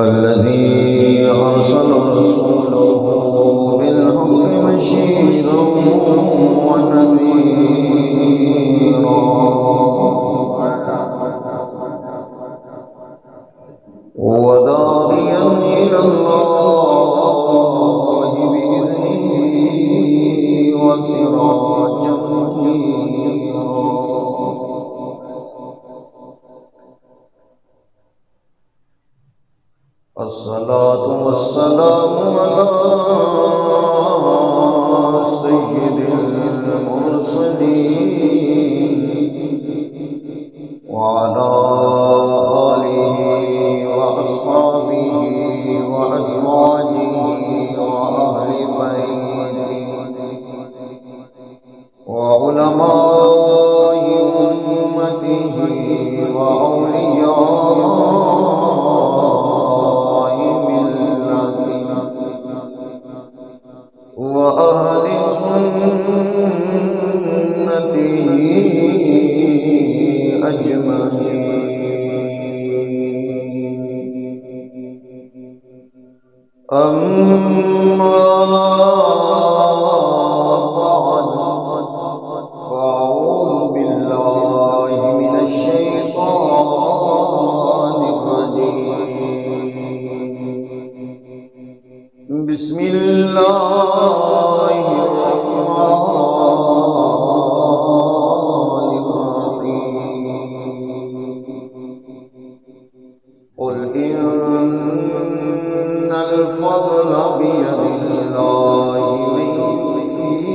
الذي أرسل رسوله بالحق بشيرا ونذيرا وداعيا إلى الله بإذنه وسراجا منيرا. الصلاة والسلام على سيد المرسلين وعلى آله وأصحابه وأزواجه وأهل بيته وعلماء أمته وأولياء وأهل سنته أجمعين. أما بعد فأعوذ بالله من الشيطان الرجيم. بسم الله الرحمن الرحيم. قل إن الفضل بيد الله يؤتيه.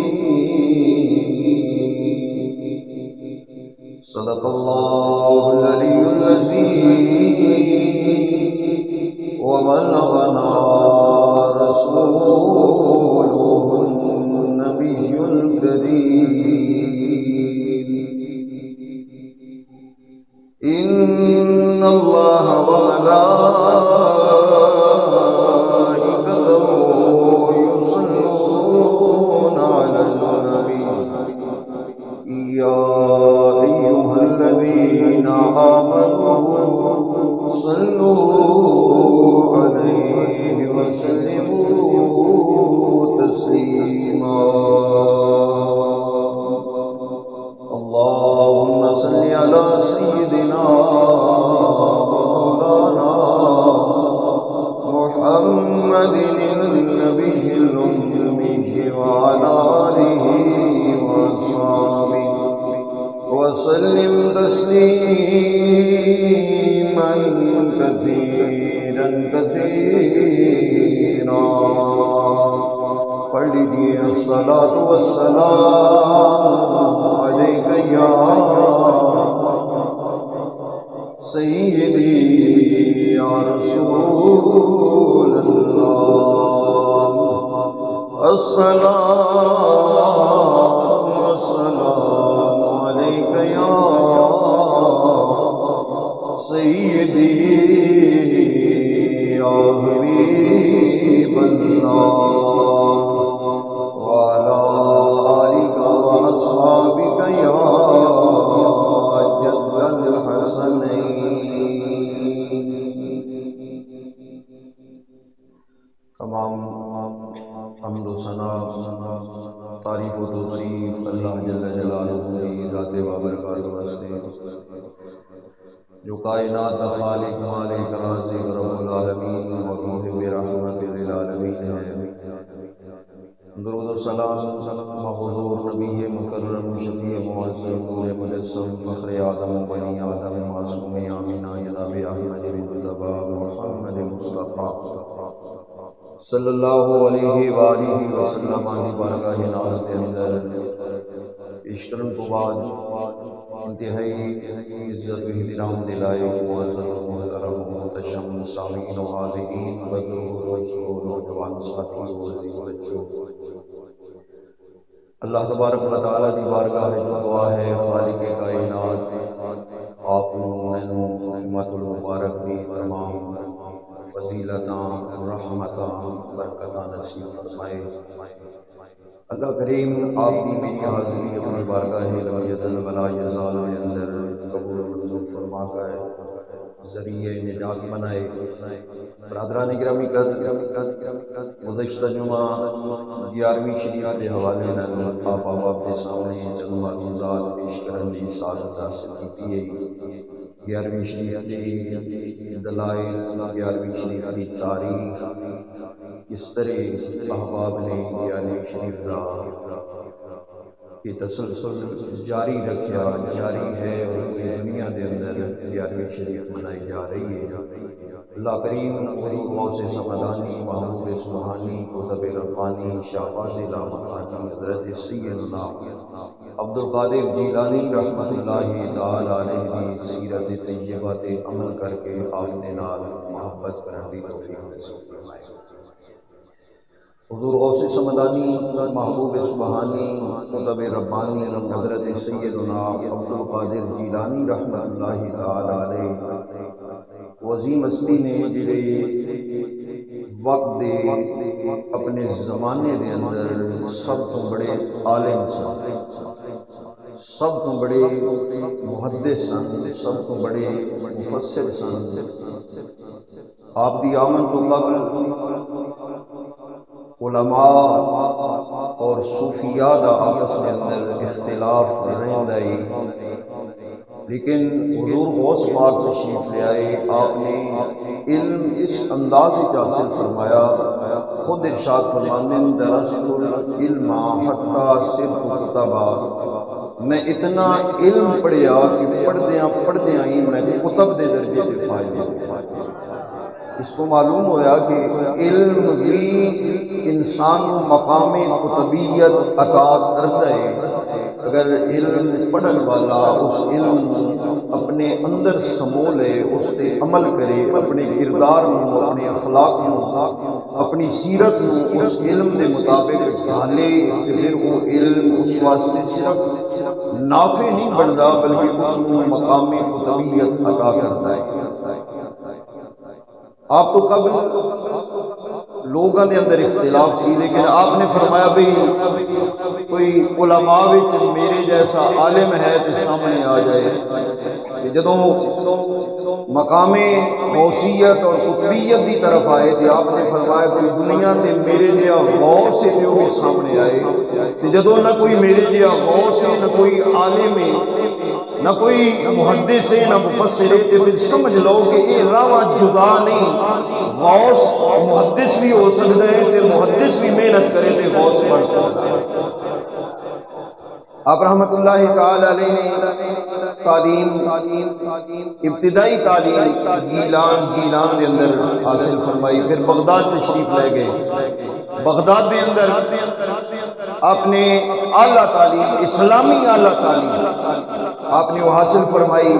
صدق الله العلي العظيم وبلغنا رسوله النبي الكريم. إن الله وملائكته يصلون على النبي يا أيها الذين آمنوا صلوا عليه وسلموا تسليما. اللهم صل على سيدنا مولانا محمد النبي الأمي وعلى آله وأصحابه وسلم تسليما كثيرا كثيرا. پڑھ لیجیے الصلاۃ والسلام علیک یا سیدی یا رسول اللہ. الصلاۃ والسلام علیک یا سیدی یا حبیب اللہ وعلى آلك وأصحابك يا جد الحسنين. تمام حمد و ثنا تعریف و توصیف اللہ جل جلالہ کی ذات بابرکات واسطے جو کائنات خالق مالک رازق رب العالمین و محب رحمت للعالمین ہے. درود و سلام حضور نبی مکرم شفیع معظم نور مجسم فخر آدم و بنی آدم معصوم آمینہ جناب احمد مجتبی محمد مصطفیٰ صلی اللہ علیہ وآلہ وسلم کی بارگاہ ناز کے اندر اشترن کو بعد انتہائی عزت و احترام دلائے معزز و محترم محتشم سامعین و حاضرین بزرگ و نوجوان ساتھی و عزیز بچوں، اللہ تبارک و تعالیٰ کی بارگاہ میں دعا ہے خالق کائنات آپ لوگوں جمعۃ المبارک میں تمام فضیلتاں رحمتاں برکتاں نصیب فرمائے. اللہ کریم آپ کی میری حاضری اپنی بارگاہ لم یزل ولا یزال کے اندر قبول فرما کر ذریعہ نجات بنائے۔ برادران گرامی گزشتہ جمعہ 11ویں شریف کے حوالے نال آپ احباب کے سامنے چند معلومات پیش کرنے کی سعادت حاصل کی ہے۔ 11ویں شریف کی دلائل، 11ویں شریف کی تاریخ، کس طرح احباب نے 11ویں شریف کا یہ تسلسل جاری رکھا، جاری ہے، اور پوری دنیا دے اندر 11ویں شریف منائی جا رہی ہے۔ اللہ کریم حضور غوث سمدانی، محبوب سبحانی، قطب ربانی، شہباز لامکانی حضرت سیدنا عبد القادر جیلانی رحمۃ اللہ تعالی علیہ کی سیرت طیبہ تے عمل کر کے آپ نے نال محبت کرنے کی توفیق نصیب فرمائے۔ حضور غوث سمدانی، محبوب سبحانی، قطب ربانی حضرت سیدنا عبد القادر جیلانی رحمۃ اللہ تعالی علیہ عظیم ہستی نے جڑے وقت دے اپنے زمانے دے اندر سب تو بڑے عالم سن، سب تو بڑے محدث سن، سب تو بڑے مفسر سن۔ آپ دی آمد تو قبل علماء اور صوفیاء دا آپس میں اندر اختلاف رہندا ہے، لیکن حضور غوث پاک تشریف لے آئے، آپ نے علم اس انداز سے حاصل فرمایا، خود ارشاد فرماندے درست العلم حتی صرت کتبا، میں اتنا علم پڑھیا کہ پڑھدیاں ہی میں کتب دے درجے دے فائل ہو گیا۔ اس کو معلوم ہویا کہ علم بھی انسان مقام قطبیت عطا کرتا ہے۔ اگر علم پڑھن والا اس علم اپنے اندر سمو لے، اس تے عمل کرے، اپنے کردار میں، اپنے اخلاق میں، اپنی سیرت میں اس علم دے مطابق ڈھالے، پھر وہ علم اس واسطے صرف نافع نہیں بنتا بلکہ اس کو مقام قطبیت عطا کرتا ہے۔ آپ تو قبل لوگوں دے اندر اختلاف سی، لیکن آپ نے فرمایا بھئی کوئی علماء وچ میرے جیسا عالم ہے تو سامنے آ جائے۔ جدوں مقام غوثیت اور قطبیت دی طرف آئے تو آپ نے فرمایا کوئی دنیا تے میرے جہا غوث ہے جو بھی سامنے آئے۔ جدوں نہ کوئی میرے جہا غوث ہے، نہ کوئی عالم ہے، نہ کوئی محدث ہے، نہ مفسر ہے، تو پھر سمجھ لو کہ یہ راواں جدا نہیں۔ غوث محدث بھی ہو سکتا ہے، تو محدث بھی محنت کرے تو غوث بن سکتا ہے۔ آپ رحمت اللہ تعالی علیہ نے تعلیم، ابتدائی تعلیم گیلان دے اندر حاصل فرمائی، پھر بغداد تشریف لے گئے۔ بغداد دے اندر آپ نے اعلیٰ تعلیم، اسلامی اعلیٰ تعلیم آپ نے وہ حاصل فرمائی،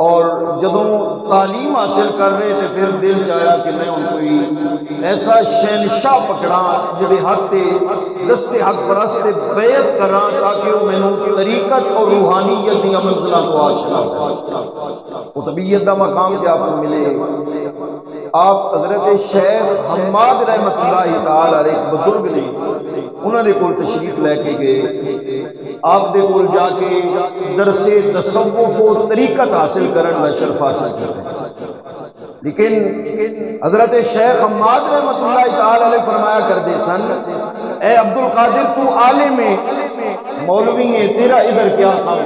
اور جدوں تعلیم حاصل کر رہے تھے پھر دل چاہیا کہ میں ان کوئی ایسا شہنشاہ پکڑاں جڑے حق تے دستے حق پرست بیعت کراں تاکہ وہ مینوں طریقت اور روحانیت دی منزلاں تو آشنا ہو۔ قطبیت دا مقام جے آپ کو ملے، آپ حضرت شیخ حماد رحمت اللہ تعالی علیہ بزرگ نے انہوں نے کول تشریف لے کے گئے، آپ دے کول جا کے درس تصوف و طریقت حاصل کرن دا شرف حاصل کرتے ہیں۔ لیکن حضرت شیخ حماد رحمت اللہ تعالی علیہ فرمایا کرتے سن، اے عبد القادر تو عالم ہے، مولوی ہے، تیرا ادھر کیا کام؟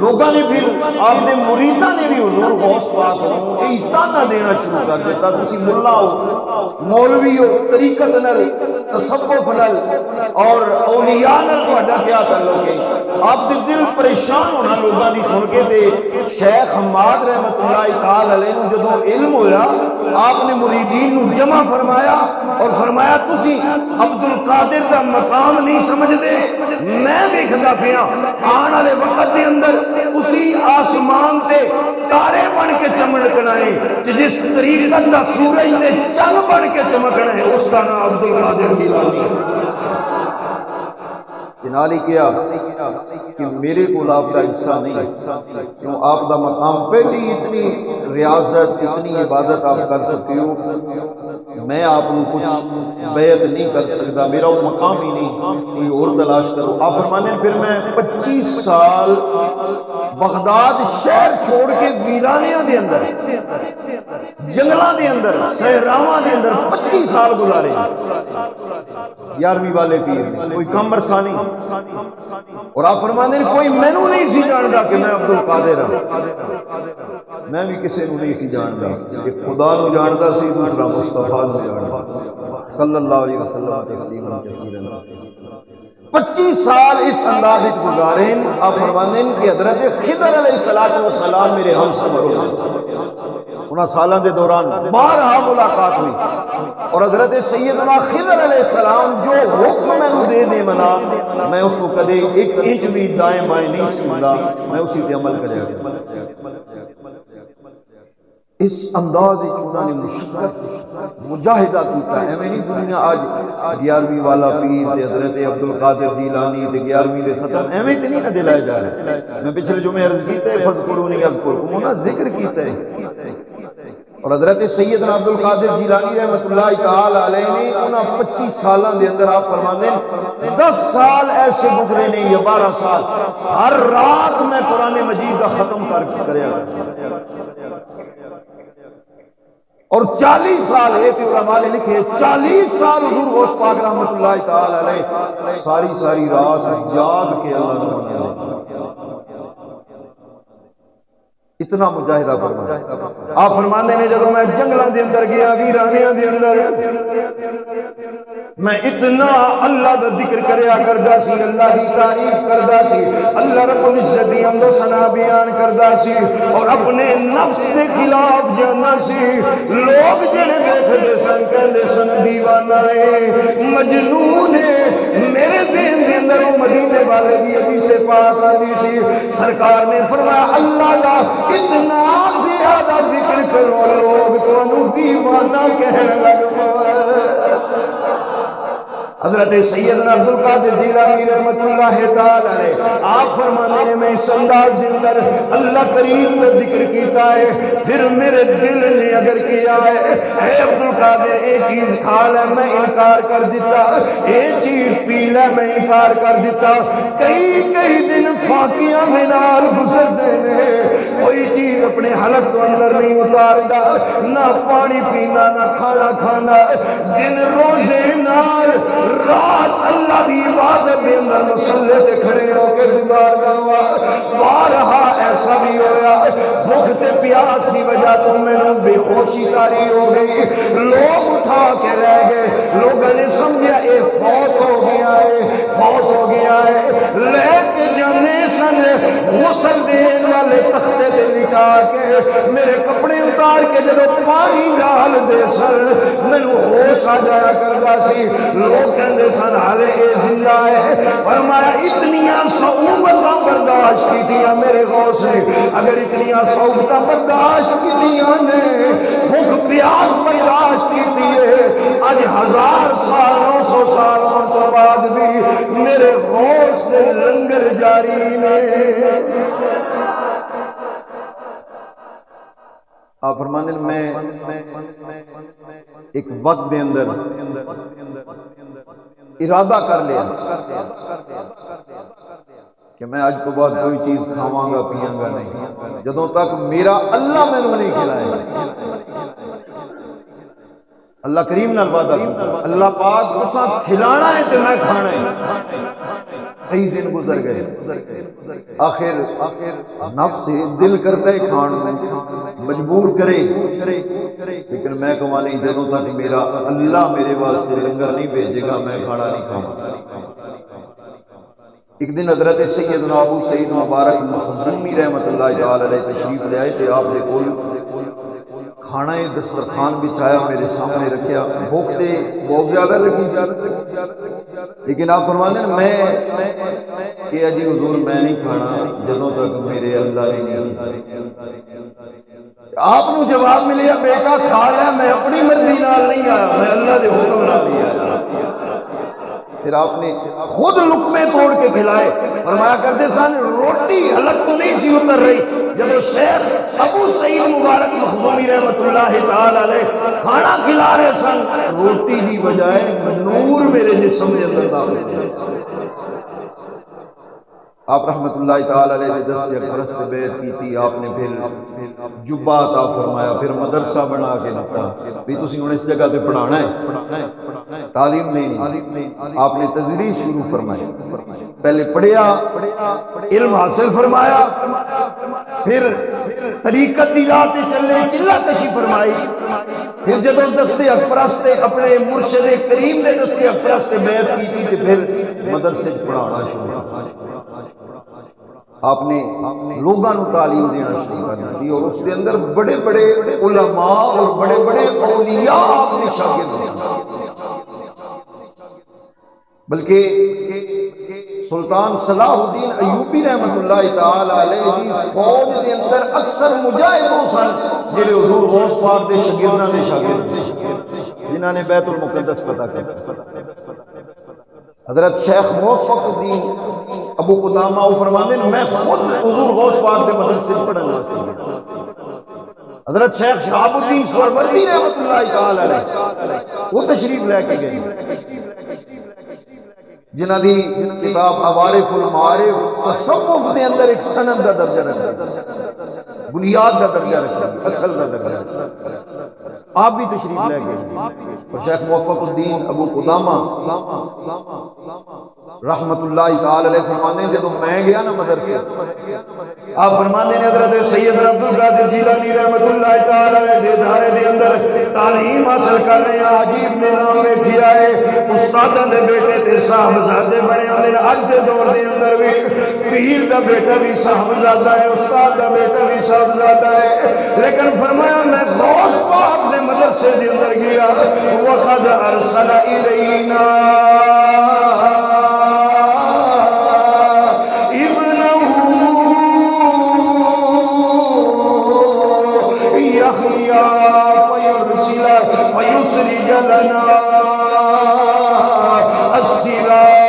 لوگوں نے پھر آپ نے مریداں نے بھی حضور غوث پاک کو یہ تانا دینا شروع کر دیتا، تسی ملا ہو، مولوی ہو، طریقت نل، تصوف نل اور اولیاء نل تہاڈا کیا تعلق ہے؟ آپ دے دل پریشان ہونا لوگوں نے سن کے تے شیخ حماد رحمت اللہ تعالی علیہ نو جدوں علم ہویا، آپ نے مریدین نو جمع فرمایا اور فرمایا تسی عبد القادر دا مقام نہیں سمجھدے، میں دیکھدا پیا آن والے وقت دے اندر اسی آسمان تے تارے بن کے چمکنا ہے کہ جس طریقت دا سورج تے چند بن کے چمکنا ہے، اس کا نام عبد القادر جیلانی ہے۔ نالی کیا کہ میرے کو آپ کا حصہ نہیں، کیوں آپ دا مقام پہلی اتنی ریاضت اتنی عبادت آپ کر چکے ہو، میں آپ کو کچھ بیعت نہیں کر سکتا، میرا وہ مقام ہی نہیں، کوئی اور تلاش کرو۔ آپ فرمانے پھر میں 25 سال بغداد شہر چھوڑ کے ویرانیاں دے اندر، جنگلاں دے اندر، صحراواں دے اندر 25 سال گزارے۔ 11ویں والے پیر کوئی کم عرصہ نہیں، اور آپ فرماندے کوئی مینوں نہیں سی جاندا کہ میں عبد القادر ہاں، میں بھی کسی نو نہیں سی جاندا، ایک خدا نو جاندا سی، دوسرا مصطفیٰ نو جاندا صلی اللہ علیہ وسلم تسلیما کثیرا۔ 25 سال اس انداز وچ گزارے۔ آپ فرماندے کہ حضرت خضر علیہ السلام میرے ہم سفر ہوئے، انہاں سالاں دے دوران بارہا ملاقات ہوئی، اور حضرت سیدنا خضر علیہ السلام جو حکم میں دے دے منا، میں اس کو کدے 1 انچ بھی دائیں بائیں نہیں سندا، میں اسی پہ عمل کریا گیا۔ اس انداز انہوں نے مشقت مجاہدہ کیتا ہے، ایویں نہیں دنیا آج 11ویں والا پیر تے حضرت عبد القادر جیلانی تے 11ویں دے ختم ایویں تے نہیں نہ دلائے جا رہے۔ میں پچھلے جمعے عرض کیتا ہے فذکرونی اذکرکم، انہاں ذکر کیتا ہے، اور حضرت سیدنا عبد القادر جیلانی رحمۃ اللہ تعالی علیہ نے انہاں 25 سالاں دے اندر آپ فرماندے 10 سال ایسے گزرے نہیں یا 12 سال ہر رات میں قرآن مجید کا ختم کریا، اور 40 سال ایک علماء نے لکھے 40 سال حضور غوث پاک رحمۃ اللہ تعالی علیہ ساری رات جاگ کے اللہ نے منایا، اتنا مجاہدہ فرمایا۔ آپ فرماندے نے جدوں میں جنگلاں دے اندر گیا، ویرانیاں دے اندر، میں اتنا اللہ دا ذکر کریا کردا سی، اللہ دی تعریف کردا سی، اللہ رب العزت دی حمد و ثنا بیان کردا سی، اور اپنے نفس دے خلاف جانا سی۔ لوگ جڑے دیکھدے سن کہندے سن دیوانہ ہے، مجنون ہے۔ میرے ذہن دے اندر وہ مدینے والے دی حدیث پاک آندی سی، سرکار نے فرمایا اللہ دا اتنا زیادہ ذکر کرو لوگ تانوں دیوانہ کہن لگ پے۔ حضرت سیدنا عبد القادر جیلانی رحمت اللہ تعالی علیہ آپ فرمانے ہیں میں اس انداز کے اندر اللہ کریم کا ذکر کیتا ہے، پھر میرے دل نے اگر کیا ہے اے عبد القادر اے چیز کھا لے میں انکار کر دیتا، اے چیز پی لے میں انکار کر دیتا، کئی دن فاقیاں میں نال گزر دینے، کوئی چیز اپنے حلق تو اندر نہیں اتار دا، نہ پانی پینا نہ کھانا کھانا، دن روزے نال رات اللہ دی عبادت دے اندر مسلے تے کھڑے ہو کے گزار گوا۔ بارہا ایسا بھی ہویا بھوک تے پیاس دی وجہ تو میں نے بے ہوشی تاری ہو گئی، لوگ اٹھا کے لے گئے، لوگوں نے سمجھا اے فوت ہو گیا ہے، فوت ہو گیا ہے، لے کے جانے سن غسل دین والے تختے تے لٹا کے میرے کپڑے اتار کے جدو پانی ڈال دے سن مینو ہوش آ جایا کردا سی، لوگ کہندے سن حالے اے زندہ ہے۔ فرمایا اتنیاں صعوبتاں برداشت کیتیاں میرے غوث نے، اگر اتنیاں صعوبتاں برداشت کیتیاں نے، بھوک پیاس برداشت کیتی ہے، آج 1000 سال 900 سالوں تو بعد بھی میرے غوث نے لنگر جاری نے۔ آپ فرماندے میں ایک وقت دے اندر ارادہ کر لیا کہ میں آج تو بعد کوئی چیز کھاواں گا پیاں گا نہیں جدوں تک میرا اللہ میں نہیں کھلائے۔ اللہ کریم نال وعدہ کیتا اللہ پاک تساں کھلانا ہے تے میں کھانا ہے۔ کئی دن گزر گئے، آخر نفس دل کرتا ہے کھان مجبور کرے، لیکن میں کہا نہیں جدوں تک میرا اللہ میرے واسطے لنگر نہیں بھیجے گا میں کھانا نہیں کھاؤں۔ ایک دن حضرت سیدنا ابو سعید مبارک مخزومی رحمت اللہ تعالی علیہ تشریف لے آئے تھے، آپ نے کوئی کھانا دسترخوان بچھایا میرے سامنے رکھیا، بھوک تے بہت زیادہ لگی، لیکن آپ فرماتے ہیں میں کہ اجی حضور میں نہیں کھانا جدوں تک میرے اللہ نے نہیں۔ آپ نو جواب ملیا بیٹا کھا لے، میں اپنی مرضی نال نہیں آیا، میں اللہ دے حکم نال آیا۔ پھر آپ نے خود لقمے توڑ کے کھلائے. فرمایا کرتے سن روٹی حلق تو نہیں سی اتر رہی جب شیخ ابو سعید مبارک مخزومی رحمت اللہ تعالی علیہ کھانا کھلا رہے سن، روٹی دی بجائے نور میرے جسم کے اندر داخل ہو. آپ رحمت اللہ تعالی علیہ دست اکبر سے بیعت کی تھی. آپ نے پھر جبہ عطا فرمایا، پھر مدرسہ بنا کے دتا بھی تسی ہن اس جگہ تے پڑھانا ہے، تعلیم نہیں. آپ نے تدریس شروع فرمائی، پہلے پڑھیا، علم حاصل فرمایا، پھر طریقت دی راہ تے چلے، چلہ کشی فرمائی. پھر جدوں دست اکبرست اپنے مرشد کریم نے دست اکبرست بیعت کی تھی تے پھر مدرسے پڑھانا شروع کیا. آپ نے لوگوں کو تعلیم دینا شروع کرنا تھی، اور اس کے اندر بڑے بڑے علماء اور بڑے بڑے اولیاء آپ نے شاگرد ہیں. بلکہ سلطان صلاح الدین ایوبی رحمت اللہ تعالی علیہ دی فوج کے اندر اکثر مجاہد سن جڑے حضور غوث پاک دے شاگرداں دے شاگرد جنہاں نے بیت المقدس فتح کیا. حضرت شیخ موفق الدین ابو قدامہ وہ فرماتے ہیں میں خود حضور غوث پاک کے مدرسے پڑھنا تھا. حضرت شیخ شہاب الدین سہروردی رحمت اللہ تعالی علیہ وہ تشریف لے کے گئے، جنہاں دی کتاب عوارف المعارف تصوف دے اندر ایک سند دا درجہ رکھا، بنیاد دا درجہ رکھا، اصل دا درجہ رکھا. آپ بھی تشریف لے گئے. اور شیخ موفق الدین ابو قدامہ رحمت اللہ تعالی علیہ فرمانے ہیں جب میں گیا نا مدرسے، آپ فرمانے ہیں حضرت سید عبد القادر جیلانی رحمت اللہ تعالی علیہ دے دھارے دے اندر تعلیم حاصل کر رہے ہیں. عجیب نظام میں کیا ہے، استاداں دے بیٹے تے صاحبزادے بنے ہوئے ہیں. اج دے دور دے اندر بھی پیر دا بیٹا بھی صاحبزادہ ہے، استاد دا بیٹا بھی صاحبزادہ ہے. لیکن فرمایا میں غوث پاک دے مدرسے دے اندر گیا، وقد ارسل الینا فيسرج لنا السراج.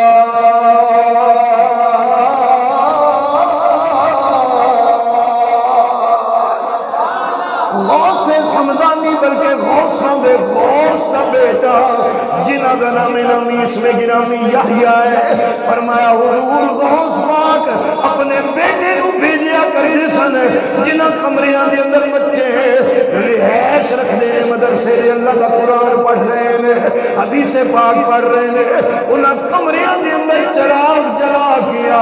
غوث سمدانی بلکہ غوثوں دے غوث دا بیٹا جنہ دا نام نامی اس میں گرامی یحییٰ ہے. فرمایا حضور غوث پاک اپنے بیٹے نو بھیجیا کرے سن جنہ کمریاں دے اندر بچے رہائش رکھ دے مدرسے دے اللہ کا قرآن پڑھ رہے ہیں، حدیث پاک پڑھ رہے ہیں. انہاں کمریاں دے اندر چراغ جلا کیا.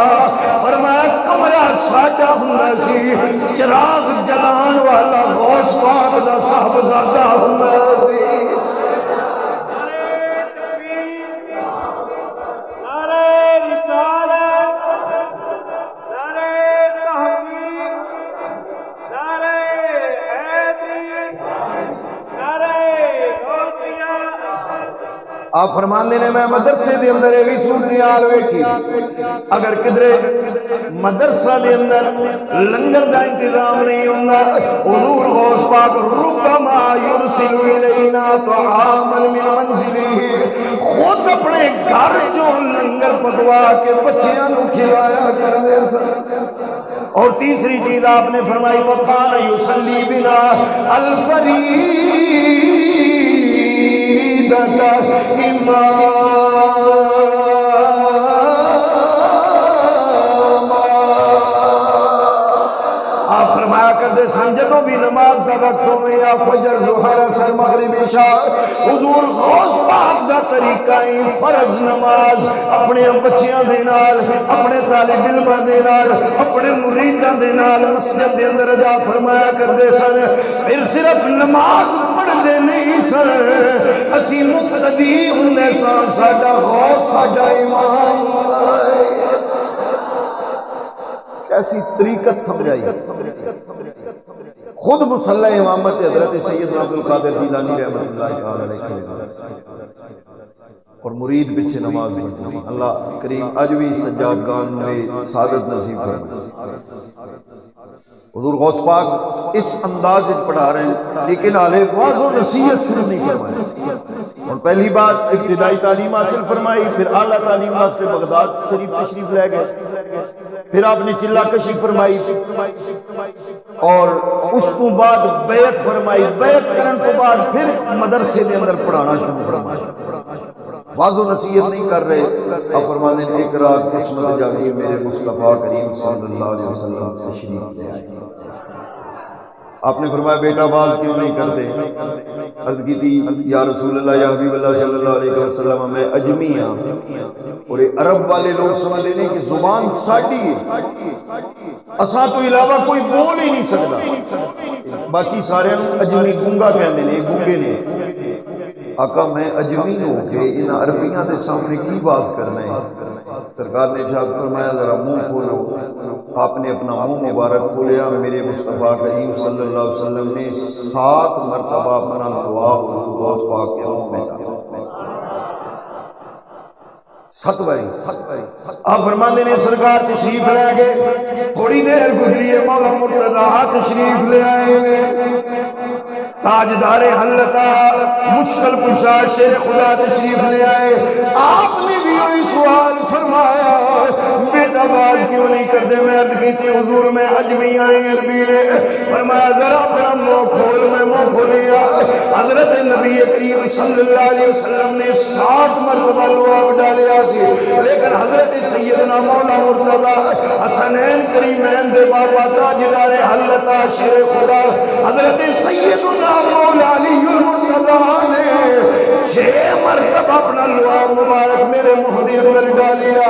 فرمایا کمرہ ساڈا ہوندا سی، چراغ جلان والا غوث پاک دا صاحبزادہ ہوندا سی. آپ فرماندے نے میں مدرسے دے اندر ایوی صورتحال ویکھی، اگر کدھر مدرسہ دے اندر لنگر دا انتظام نہیں ہوندا، حضور غوث پاک ربما یرسل الینا طعاما من منزلہ، خود اپنے گھر جو لنگر پکوا کے بچیاں نو کھلایا کرتے سن. اور تیسری چیز آپ نے فرمائی وقال یصلی بنا الفریض آپ فرمایا کرتے سن جدوں بھی نماز دا وقت ہوئے یا فجر ظہر عصر مغرب عشاء حضور غوث پاک دا طریقہ ہی فرض نماز اپنے بچیاں دے نال، اپنے طالب علماں دے نال، اپنے مریداں دے نال مسجد دے اندر ادا فرمایا کرتے سن. پھر صرف نماز پڑھتے نہیں سن، اسی مقتدی ہوندے سن، ساڈا غوث ساڈا امام. کیسی طریقت سمجھائی. خود مصلی امامت حضرت سید عبد القادر جیلانی رحمۃ اللہ تعالی علیہ اور مرید پیچھے نماز پڑھتے ہیں. اللہ کریم اج بھی سجادگان میں سعادت نصیب فرمائے. حضور غوث پاک اس انداز سے پڑھا رہے ہیں لیکن حالے واضح و نصیحت شروع نہیں فرمائے. اور پہلی بات ابتدائی تعلیم حاصل فرمائی، پھر اعلیٰ تعلیم واسطے بغداد شریف تشریف لے گئے، پھر آپ نے چلا کشی فرمائی اور اس تو بعد بیعت فرمائی، بیعت کرن تو بعد پھر مدرسے دے اندر پڑھانا شروع فرمایا۔ واضح و نصیحت نہیں کر رہے، آپ فرماتے ہیں ایک رات قسمت جاگی میرے مصطفیٰ کریم صلی اللہ علیہ وسلم تشریف لے آئے۔ آپ نے فرمایا بیٹا باز کیوں نہیں کرتے؟ عرض کی تھی یا رسول اللہ یا حبیب اللہ صلی اللہ علیہ وسلم میں اجمی ہاں، اور عرب والے لوگ سمجھتے ہیں کہ زبان ساڈی ہے، اساں تو علاوہ کوئی بول ہی نہیں سکتا، باقی سارے اجمی گونگا کہندے نے، گونگے نے۔ آقا میں اجمی ہو کے ان عربیاں دے سامنے کی باز کرنا ہے؟ سرکار نے ارشاد فرمایا ذرا منہ کھولو۔ آپ نے اپنا منہ مبارک کھولیا، میرے مصطفیٰ کریم صلی اللہ علیہ وسلم نے 7 مرتبہ اپنا دعا غوث پاک کے منہ میں ڈالا، 7 باری۔ آپ فرماندے نے سرکار تشریف لے گئے، تھوڑی دیر گزری ہے، مولا مرتضیٰ تشریف لے آئے ہیں، تاجدار حلقہ مشکل کشا شیر خدا تشریف لے آئے۔ آپ نے بھی وہی سوال فرمایا بیٹا باز کیوں نہیں کرتے؟ میں عرض کی تھی حضور میں اجمی آئی عربی نے فرمایا ذرا اپنا منہ کھول، میں منہ کھولیا، حضرت نبی کریم صلی اللہ علیہ وسلم نے 7 مرتبہ لعاب ڈالیا سی، لیکن حضرت سیدنا مولا مرتضیٰ حسنین کریمین دے بابا تاجدار حلقہ شیر خدا حضرت سیدنا مولا علی المرتضیٰ نے 6 مرتبہ اپنا لعاب مبارک میرے منہ دے اندر ڈالیا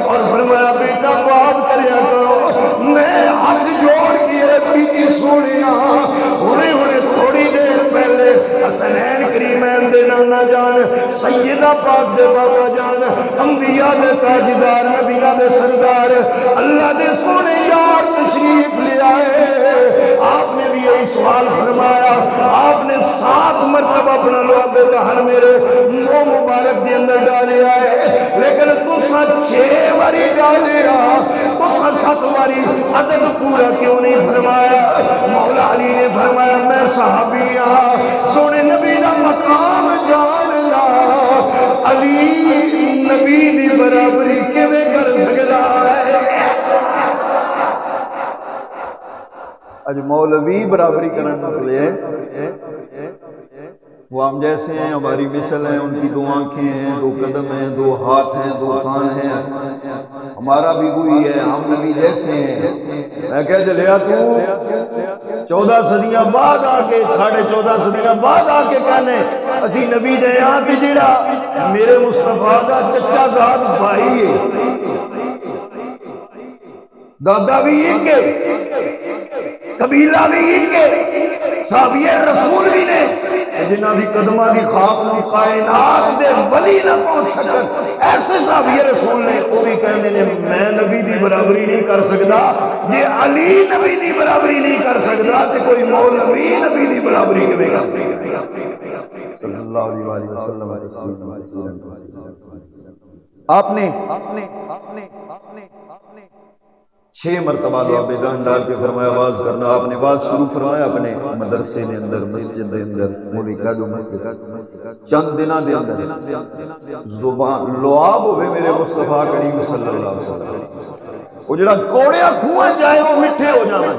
اور فرمایا بیٹا باز کریا کرو۔ میں ہاتھ جوڑ کے عرض کی سونیا ہونے تھوڑی دیر پہلے حسنین کریمین دے نانا جان سیدہ پاک دے بابا جان انبیاء دے تاجدار نبیاء دے سردار اللہ دے سونے یار تشریف لے آئے۔ آپ نے بھی یہی سوال فرمایا، آپ نے 7 مرتبہ اپنا لعاب ذہن میرے منہ مبارک دے اندر ڈالیا ہے، لیکن تسا 6 باری ڈالیا، تسا 7 باری عدد پورا کیوں نہیں فرمایا؟ مولا علی نے فرمایا میں صحابی ہاں، سونے نبی کا مقام جاننا، علی نبی دی برابری کیویں کر سکتا ہے؟ اج مولوی برابری کرنا لے وہ ہم جیسے ہیں، ہماری مثل ہیں، ان کی 2 آنکھیں ہیں، 2 قدم ہیں، 2 ہاتھ ہیں، 2 کان ہیں، ہمارا بھی وہی ہے، ہم نبی جیسے ہیں۔ میں کہہ چلیا تو 14 صدیاں بعد آ کے 14.5 صدیاں بعد آ کے کہنے اسی نبی دے ہاں کہ جڑا میرے مصطفیٰ دا چچا زاد بھائی ہے، دادا بھی ایک ہے، قبیلہ بھی ایک ہے، صحابی رسول بھی نے، جنہاں دی قدمہ دی خاک دی کائنات دے ولی نہ پہنچ سکن، ایسے صحابی رسول نے وہ بھی کہنے نے میں نبی دی برابری نہیں کر سکتا، جے علی نبی دی برابری نہیں کر سکتا تے کوئی مولوی نبی دی برابری کے کر سکتا۔ صلی اللہ علیہ وسلم۔ آپ نے 6 مرتبہ لعاب دہن ڈال کے فرمایا آواز کرنا۔ آپ نے آواز شروع فرمایا اپنے مدرسے دے اندر، مسجد دے اندر، ملکہ جو مسجد چند دنوں دے اندر زبان لعاب ہوئے میرے مصطفیٰ کریم صلی اللہ علیہ وسلم، وہ جڑا کوڑیاں کھوئیں جائے وہ مٹھے ہو جائیں۔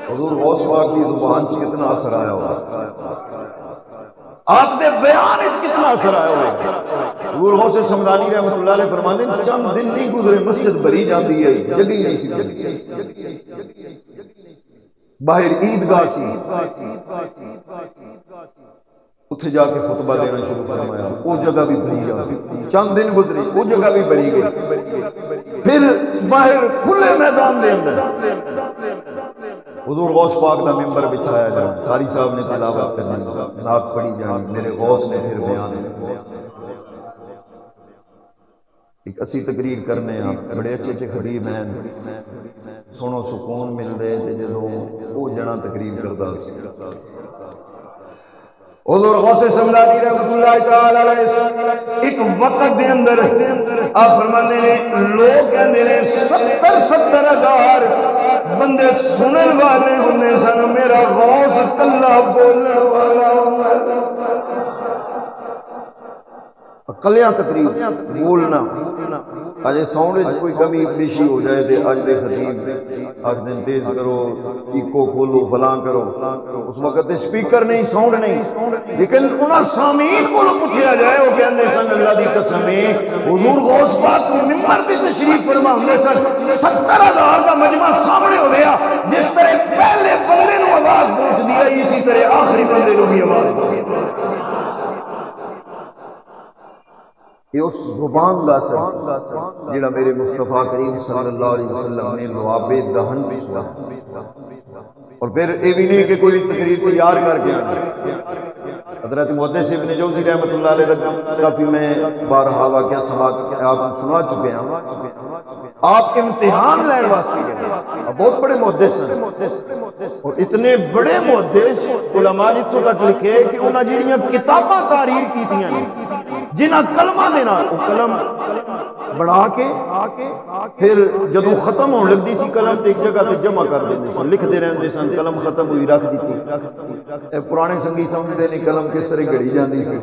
حضور غوث پاک کی زبان سے کتنا اثر آیا ہوگا، آپ دے بیان اس کتنا اثر آیا ہوگا۔ حضور غوث سمدانی رحمت اللہ علیہ فرمانے چند دن نہیں گزرے مسجد بھری جاتی ہے، جگہ نہیں سی، باہر عیدگاہ سی، اتھے جا کے خطبہ دینا شروع فرمایا، وہ جگہ بھی بھری جاتی، چند دن گزری وہ جگہ بھی بھری گئی، پھر باہر کھلے میدان دے اندر حضور غوث پاک کا ممبر بچھایا جائے، ساری صاحب نے تلاوت کرنی، نعت پڑھی جائیں، میرے غوث نے پھر بیان کرنا، ایک اسی تقریر کرنے ہیں، بڑے اچھے اچھے خطیب ہیں، سنو سکون مل دے تے جدوں وہ جنا تقریر کردا سی۔ حضور غوث سمدانی رحمت اللہ تعالی علیہ ایک وقت دے اندر آپ فرمانے نے لوگ کہندے نے 70 ہزار بندے سنن والے ہوندے سن، میرا غوث کلا بولن والا کلیاں تقریر بولنا اجے ساؤنڈ وچ کوئی کمی بیشی ہو جائے تے اج دے خطیب آکھ دین تیز کرو ایکو کھولو فلاں کرو، اس وقت سپیکر نہیں ساؤنڈ نہیں، لیکن انہاں سامعین کو پوچھا جائے وہ کہندے سن اللہ دی قسم حضور غوث پاک ممبر تے تشریف فرما ہوندے سن 70,000 کا مجمع سامنے ہو گیا، جس طرح پہلے بندے نو آواز پہنچ دیا اسی طرح آخری بندے نو بھی آواز پہنچ دیا۔ یہ اس زبان دا اثر جڑا میرے مصطفیٰ کریم صلی اللہ علیہ وسلم نے لعاب دہن پہ سنا، اور پھر یہ بھی نہیں کہ کوئی تقریر تیار کر کے آنا۔ حضرت محدث ابن جوزی رحمۃ اللہ علیہ کافی میں بارہا واقعہ سماعت آپ سنا چکے ہیں، آپ امتحان لین واسطے گئے، بہت بڑے محدث ہیں، اور اتنے بڑے محدث علماء جتوں تک لکھے کہ انہاں جڑیاں کتاباں تحریر کیتیاں نے جنہاں کلمہ دے نال او کلم بڑھا کے پھر جدوں ختم ہون لگدی سی کلم تے ایک جگہ تے جمع کر دیندے سن، لکھدے رہندے سن، کلم ختم ہوئی رکھ دتی۔ پرانے سنگی سمجھدے نے کلم کس طرح گھڑی جاندی سی،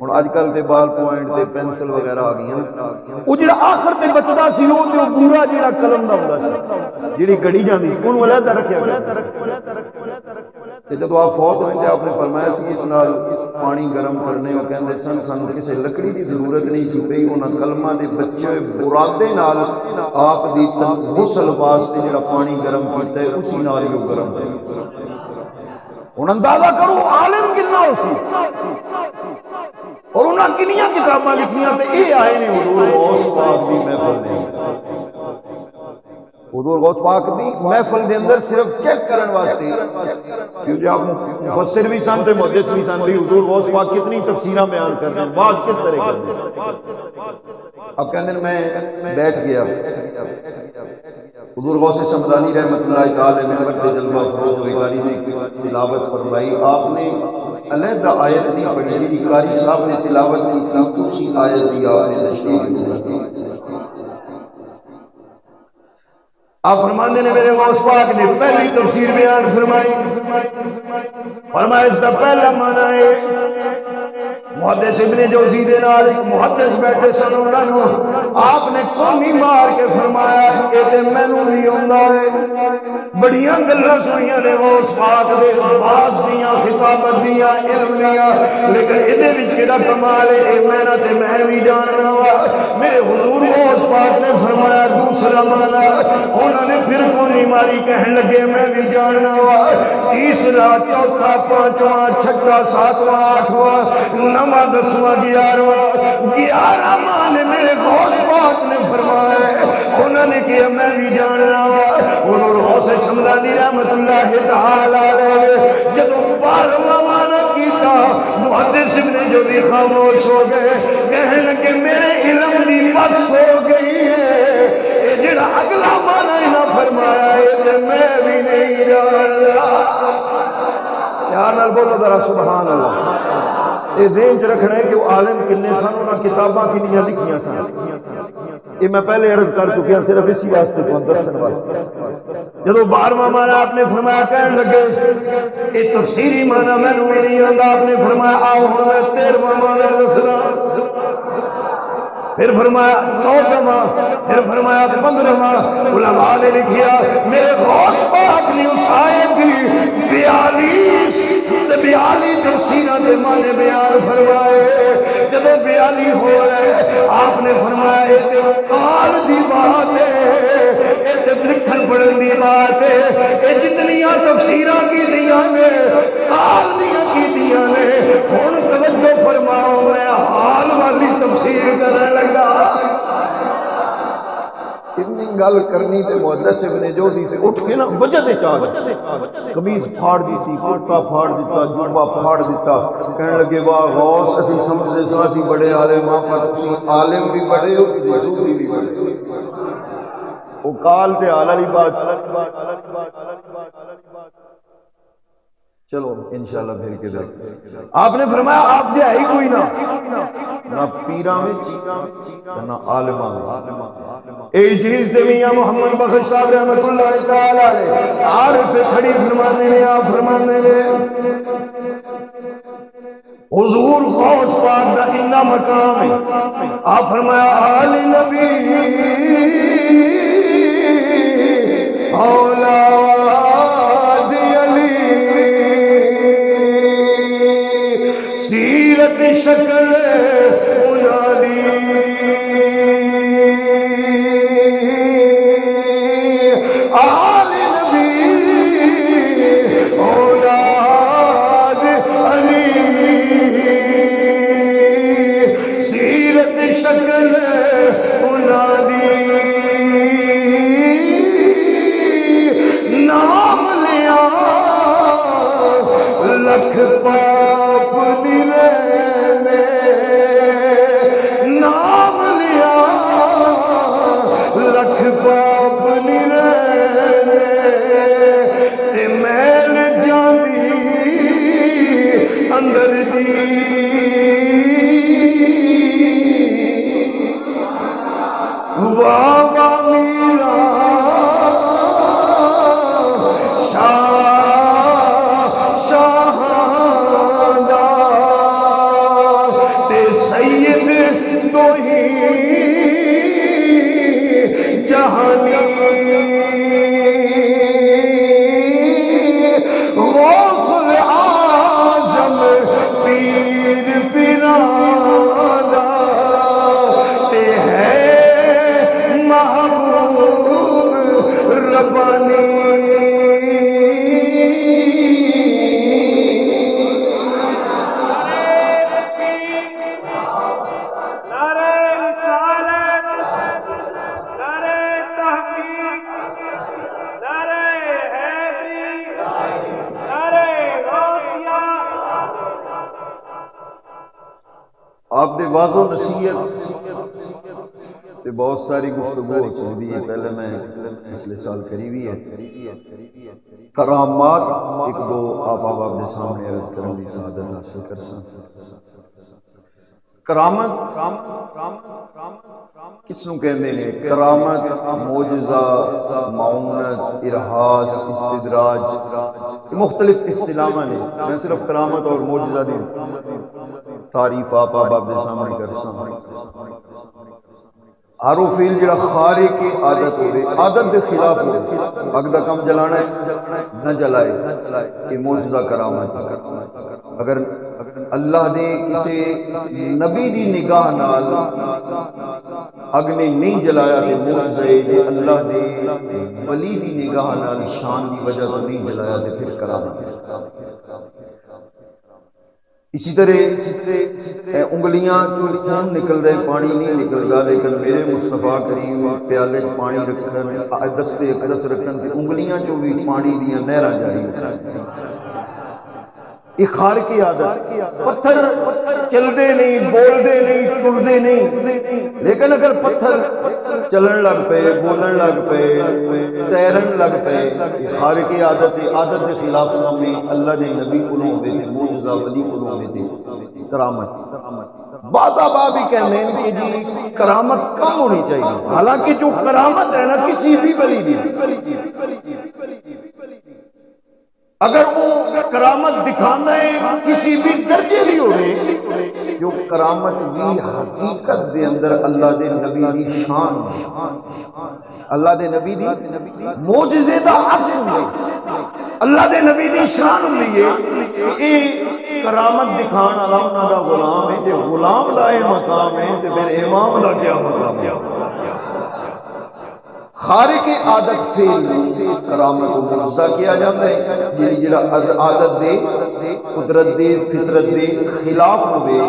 ہن اج کل تے بال پوائنٹ تے پینسل وغیرہ آ گئیاں، او جڑا آخر تے بچدا سی او تے پورا جڑا قلم دا ہوندا سی جڑی گھڑی جاندی سی اونوں علیحدہ رکھیا گیا۔ تے جدوں آپ فوت ہوئے تے آپ نے فرمایا سی اس نال پانی گرم کرنے او کہندے سن سانوں کسے لکڑی دی ضرورت نہیں سی پئی، انہاں کلمہ دے بچے ہوئے برادے نال آپ دی غسل واسطے جڑا پانی گرم کیتا ہے اسی نال ہی گرم ہے۔ ہن اندازہ کرو عالم کتنا ہو سی، اور انہاں کنیاں کتاباں لکھیاں تے اے آئے نے حضور غوث پاک دی محفل دے، حضور غوث پاک دی محفل دے اندر صرف چیک کرن واسطے، کیونکہ آپ مفسر بھی سن تے محدث بھی سن، بھی حضور غوث پاک کتنی تفسیراں بیان کر رہے ہیں، واز کس طرح کر رہے ہیں۔ اب کہندے میں بیٹھ گیا، حضور غوث سمدانی رحمۃ اللہ تعالی نے ممبر تے جلوہ فروز ہوئی قاری نے تلاوت فرمائی، آپ نے علیحدہ آیت نہیں پڑھی، جی قاری صاحب نے تلاوت کی تھی اسی آیت کی آپ نے تشریح کی۔ آپ فرماندے نے میرے غوث پاک نے پہلی تفسیر بیان فرمائی، فرمایا اس کا پہلا معنی ہے محدث ابن جوزی دے نال ایک محدث بیٹھے سن، انہاں نوں آپ نے کومی مار کے فرمایا اے تے مینوں بھی ہوندا ہے، بڑیاں گلاں سنیاں نے غوث پاک دے باز دیاں خطابت دیاں علم دیاں، لیکن ایدے وچ کیڑا کمال ہے اے میں تے میں بھی جاننا وا۔ میرے حضور غوث پاک نے فرمایا دوسرا معنی، انہوں نے پھر کومی ماری کہن لگے میں بھی جاننا وا، تیسرا چوتھا پانچواں چھٹا ساتواں آٹھواں نواں دسواں گیارہ معنی میرے غوث پاک نے فرمایا، انہوں نے کیا میں بھی جاننا وا۔ انہوں نے غوث سمدانی رحمت اللہ تعالی علیہ جدوں 12واں معنی کیتا محدث ابن جوزی خاموش ہو گئے، کہنے لگے میرے علم دی بس ہو گئی ہے، اے جڑا اگلا معنی نہ فرمایا ہے میں بھی نہیں جانتا۔ یار نال بولو ذرا سبحان اللہ۔ یہ ذہن چ رکھنا ہے کہ وہ عالم کنے سن، انہاں کتاباں کنیاں لکھیاں سن، یہ میں پہلے عرض کر چکیا صرف اسی واسطے کو درسن واسطے۔ جدو 12واں معنی آپ نے فرمایا کہنے لگے یہ تفسیری معنی میں نو نہیں آندا، آپ نے فرمایا آؤ ہن میں 13واں معنی دسنا، پھر فرمایا 14واں، پھر فرمایا 15واں۔ علماء نے لکھیا میرے غوث پاک نے اس آیت کی 42 تفسیراں دے معنی بیان فرمائے۔ جب 42 ہو رہے آپ نے فرمایا اے تے کال دی بات ہے، اے تے لکھن پڑھن دی بات ہے، اے جتنیاں تفسیراں کی دیاں نے کال دیاں کی دیاں نے، ہن توجہ فرماؤ میں حال والی تفسیر کرنے لگا۔ اتنی گل کرنی تے محدث ابن جوزی تے اٹھ کے نا وجہ دے چاہ گئے، قمیض پھاڑ دی سی، کرتا پھاڑ دیتا، جبہ پھاڑ دیتا، کہنے لگے واہ غوث اسی سمجھے سا سی بڑے عالم ہاں، پر اسی عالم بھی بڑے ہو کسی صوفی بھی بڑے ہو۔ وہ کال تے حال والی بات، چلو انشاءاللہ پھر کے در آپ نے فرمایا آپ جے ہی کوئی نہ پیراں وچ نہ عالماں وچ۔ اے چیز تے میاں محمد بخش صاحب رحمۃ اللہ تعالی علیہ عارف کھڑی فرمانے نے، آپ فرمانے نے حضور غوث پاک دا اتنا مقام ہے. آپ فرمایا آل نبی اولاد علی سیرت شکل انادی آل نبی اولاد علی سیرت شکل انادی نام لیا لکھ پاپ نرے نام لیا لکھ پاپ نرے میل جاندی اندر دی واہ واہ میرا شاہدہ تے سید دو ہی جہانی غوث العظم پیر پیرانہ تے ہے محبوب ربانی آپ دے واضح و نصیحت تے بہت ساری گفتگو ہو چکی ہے. پہلے میں پچھلے سال قریبی ہے کرامات ایک دو آپ اپنے سامنے عرض کرنے کی سعادت حاصل کر سکتے. کرامت کس نو کہندے نے؟ کرامت معجزہ، معونت، ارہاس، استدراج، مختلف اصطلاحاں نے. میں صرف کرامت اور معجزہ دی تعریف آپ اپنے سامنے کر سکتا. ہر وہ فعل جڑا خارق کی عادت ہوئے، عادت دے خلاف ہوئے، اگ دا کم جلانا ہے نہ جلائے، یہ معجزہ کرامت. اگر اللہ دے کسی نبی دی نگاہ نال اگ نے نہیں جلایا تو معجزہ ہے. اللہ دے ولی دی نگاہ نال شان دی وجہ تو نہیں جلایا تو پھر کرامت. اسی طرح انگلیاں چوں خون نکل رہے پانی نہیں نکل گا، لیکن میرے مصطفیٰ کریم پیالے پانی رکھن دستے اقدس رکھن تے انگلیاں چوں بھی پانی دیاں نہراں جاری یہ خارق کی عادت. پتھر چل دے نہیں، بول دے نہیں، ٹر دے نہیں، لیکن اگر پتھر چلن لگ پے، بولن لگ پے، تیرن لگ پے، یہ خارق کی عادت ہے. عادت کے خلاف نامی اللہ نے نبی کو ہوئے تھے، معجزہ ولی کو ہوئے تھے. کرامت بعض آبا بھی کہنے ہیں کہ جی کرامت کم ہونی چاہیے، حالانکہ جو کرامت ہے نا کسی بھی ولی دی، اگر وہ کرامت دکھانا ہے کسی بھی درجے بھی ہوئے، جو کرامت بھی حقیقت دے اندر اللہ دے نبی دی شان، اللہ دے نبی دی معجزے دا عکس ہوئے، اللہ دے نبی دی شان ہوئی ہے. یہ کرامت دکھان اللہ انہاں دا غلام ہے، تے غلام دا یہ مقام ہے تے پھر امام دا کیا مقام ہے. خارق عادت فعل کرامت کو معجزہ کیا جاتا ہے. جڑا عادت دے قدرت دے فطرت دے خلاف ہوئے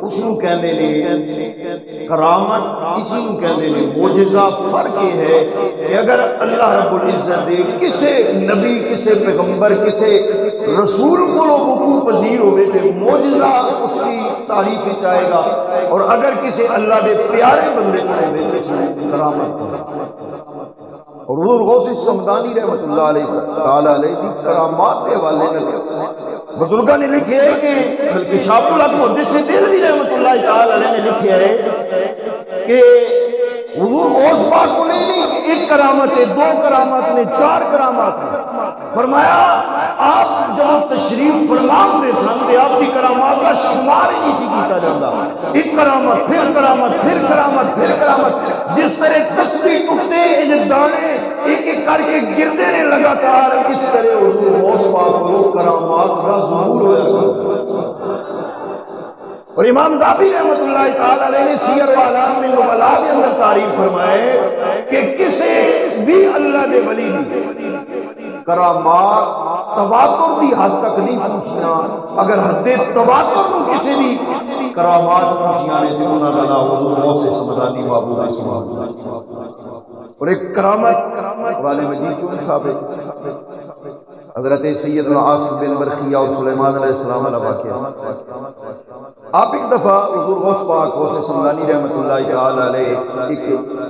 اس نو کہندے نے کرامت، اسی نو کہندے نے معجزہ. فرق یہ ہے کہ اگر اللہ رب العزت دے کسے نبی، کسے پیغمبر، کسے رسول کو وقوع پذیر ہوئے تو معجزہ اس کی تعریف چاہے گا، اور اگر کسی اللہ دے پیارے بندے کو ہوئے تو اس میں کرامت. اور حضور غوث السمدانی رحمت اللہ علیہ تعالیٰ علیہ کی کرامات کے حوالے نے بزرگاں نے لکھے ہے کہ بلکہ شاپ الحق محدث دہلوی رحمت اللہ تعالیٰ علیہ نے لکھے ہے کہ حضور غوث پاک کو نہیں کہ ایک کرامت ہے، دو کرامات نے، چار کرامات نے. فرمایا آپ جب تشریف فرمان دے سن تے آپ کی کرامات کا شمار ہی نہیں کیتا جاتا، ایک کرامت پھر کرامت پھر کرامت پھر کرامت، جس طرح تسبیح ٹوٹتے ان دانے ایک ایک کر کے گردے نے لگاتار، اس طرح حضور غوث پاک کو کرامات کا ظہور ہوا۔ اور امام ذہبی رحمۃ اللہ تعالی علیہ نے سیر و اعلام من نبلاء کے اندر تعریف فرمائے کہ کسی بھی اللہ دے ولی دی کرامات تواتر دی حد تک نہیں پہنچیاں، اگر حد تواتر نو کسی بھی کرامات پہنچیاں نے تو انہاں دا نام حضور غوث سمدانی معبود ہے۔ اور ایک کرامت قرآن مجید چون ثابت حضرت سیدنا عاصم بن برخیہ اور سلیمان علیہ السلام علیہ واقعہ، آپ ایک دفعہ حضور غوث پاک غوث سمدانی رحمت اللہ تعالی علیہ ایک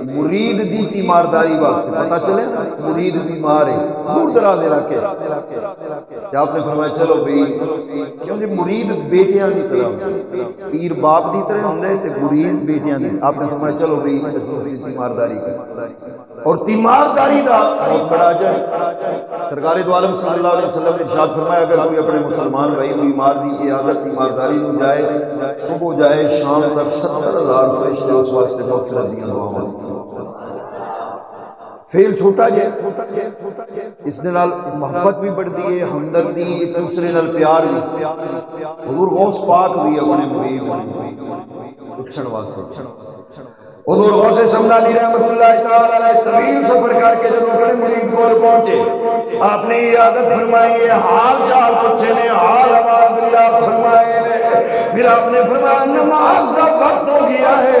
مرید دی تیمارداری واسطے، پتہ چلے نا مرید بیمار ہے دور دراز علاقے، کہ آپ نے فرمایا چلو بھئی، کیونکہ مرید بیٹیاں دی طرح پیر باپ دی طرح ہوندے تے مرید بیٹیاں دی، آپ نے فرمایا چلو بھئی اس کی تیمارداری کر، اور تیمارداری دا بہت بڑا اجر سرکار دو عالم صلی اللہ علیہ وسلم نے ارشاد فرمایا اگر کوئی اپنے مسلمان بھائی بیمار دی عیادت تیمارداری میں جائے، صبح جائے شام تک 70,000 فرشتے اس واسطے مغفرت دیاں دعاواں فیل چھوٹا جائے، اس نے نال محبت بھی بڑھتی ہے، ہمدردی ایک دوسرے نال پیار بھی۔ حضور غوث پاک بھی اپنے مرید اچھن واسطے، حضور غوث سمدانی رحمت اللہ تعالی علیہ طویل سفر کر کے جب اپنے مرید کو پہنچے، آپ نے عیادت فرمائی، حال چال پوچھے نے، حال احوال دریافت فرمائے نے، پھر آپ نے فرمایا نماز کا وقت ہو گیا ہے،